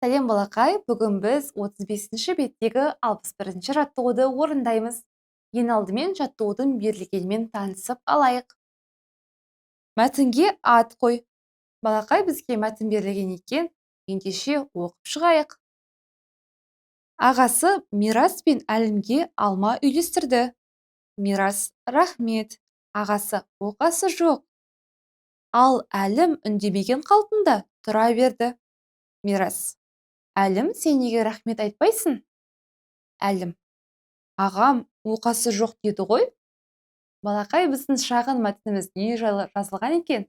Сәлем балақай, бүгін біз 35-ші беттегі 61-ші жаттығуды орындаймыз. Ең алдымен жаттығудың берілгенімен танысып алайық. Мәтінге ат қой. Балақай, бізге мәтін берілген екен, ендеше оқып шығайық. Ағасы Мирас пен Әлімге алма үйлестірді. Мирас: рахмет. Ағасы: оқасы жоқ. Ал Әлім үндемеген қалпында тұра берді. Мирас: Әлім, сен неге рахмет айтпайсың? Әлім: ағам оқасы жоқ деді ғой. Балақай, біздің шағын мәтініміз не жайлы жазылған екен?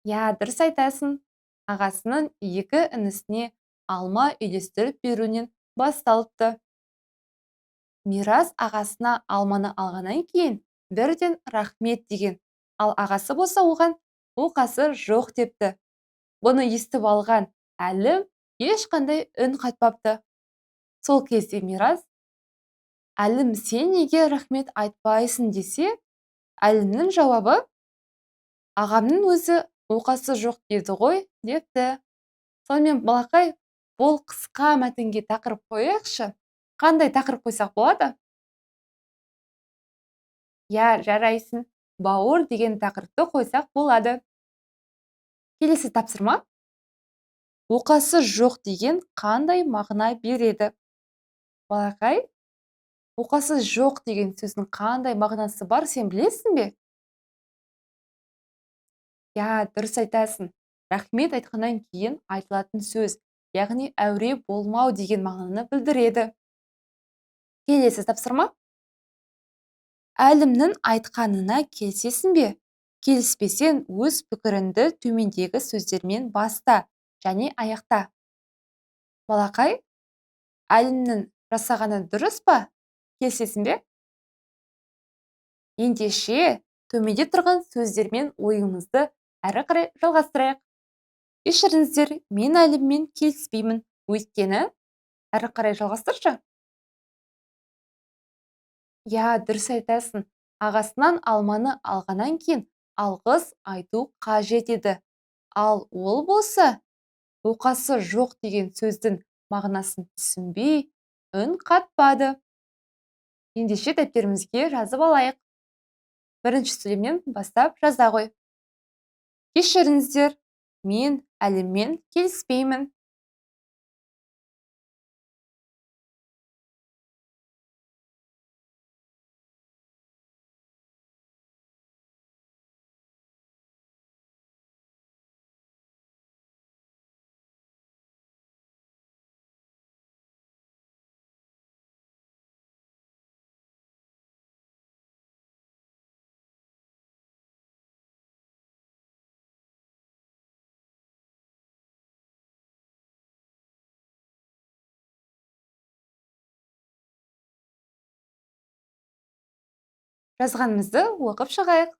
Дұрыс айтасың. Ағасының екі інісіне алма үйлестіріп беруінен басталыпты. Мирас ағасына алманы алғаннан кейін бірден рахмет деген, ал ағасы болса оған оқасы жоқ депті. Бұны естіп алған Әлім ешқандай үн қатпапты. Сол кезде Мирас: Әлім, сен неге рахмет айтпайсың десе, Әлімнің жауабы: ағамның өзі оқасы жоқ деді ғой депті. Сонымен балақай, бұл қысқа мәтінге тақырып қояйықшы. Қандай тақырып қойсақ болады? Жарайсың. Бауыр деген тақырыпты қойсақ болады. Келесі тапсырма. Оқасы жоқ деген қандай мағына береді? Балақай, оқасы жоқ деген сөздің қандай мағынасы бар, сен білесің бе? Дұрыс айтасың. Рахмет айтқаннан кейін айтылатын сөз, яғни әуре болмау деген мағынаны білдіреді. Келесі тапсырма. Әлімнің айтқанына келісесің бе? Келіспесең, өз пікіріңді төмендегі сөздермен баста және аяқта. Балақай, Әлімнің жасағаны дұрыс па? Келісесің бе? Ендеше, төменде тұрған сөздермен ойымызды әрі қарай жалғастырайық. Кешіріңіздер, мен Әліммен келіспеймін. Өйткені, әрі қарай жалғастыршы. Дұрыс айтасың. Ағасынан алманы алғаннан кейін алғыс айту қажет еді. Ал ол болса, оқасы жоқ деген сөздің мағынасын түсінбей, үн қатпады. Ендеше дәптерімізге жазып алайық. Бірінші сөйлемнен бастап жаза ғой. Кешіріңіздер, мен Әліммен келіспеймін. Жазғанымызды оқып шығайық.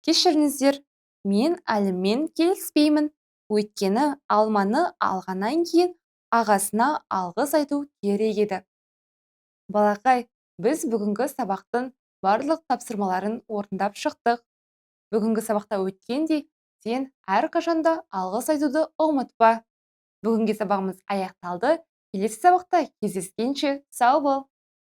Кешіріңіздер, мен Әліммен келіспеймін. Өйткені алманы алғаннан кейін ағасына алғыс айту керек еді. Балақай, біз бүгінгі сабақтың барлық тапсырмаларын орындап шықтық. Бүгінгі сабақта өткендей, сен әрқашанда алғыс айтуды ұмытпа. Бүгінгі сабағымыз аяқталды. Келесі сабақта кездескенше сау бол.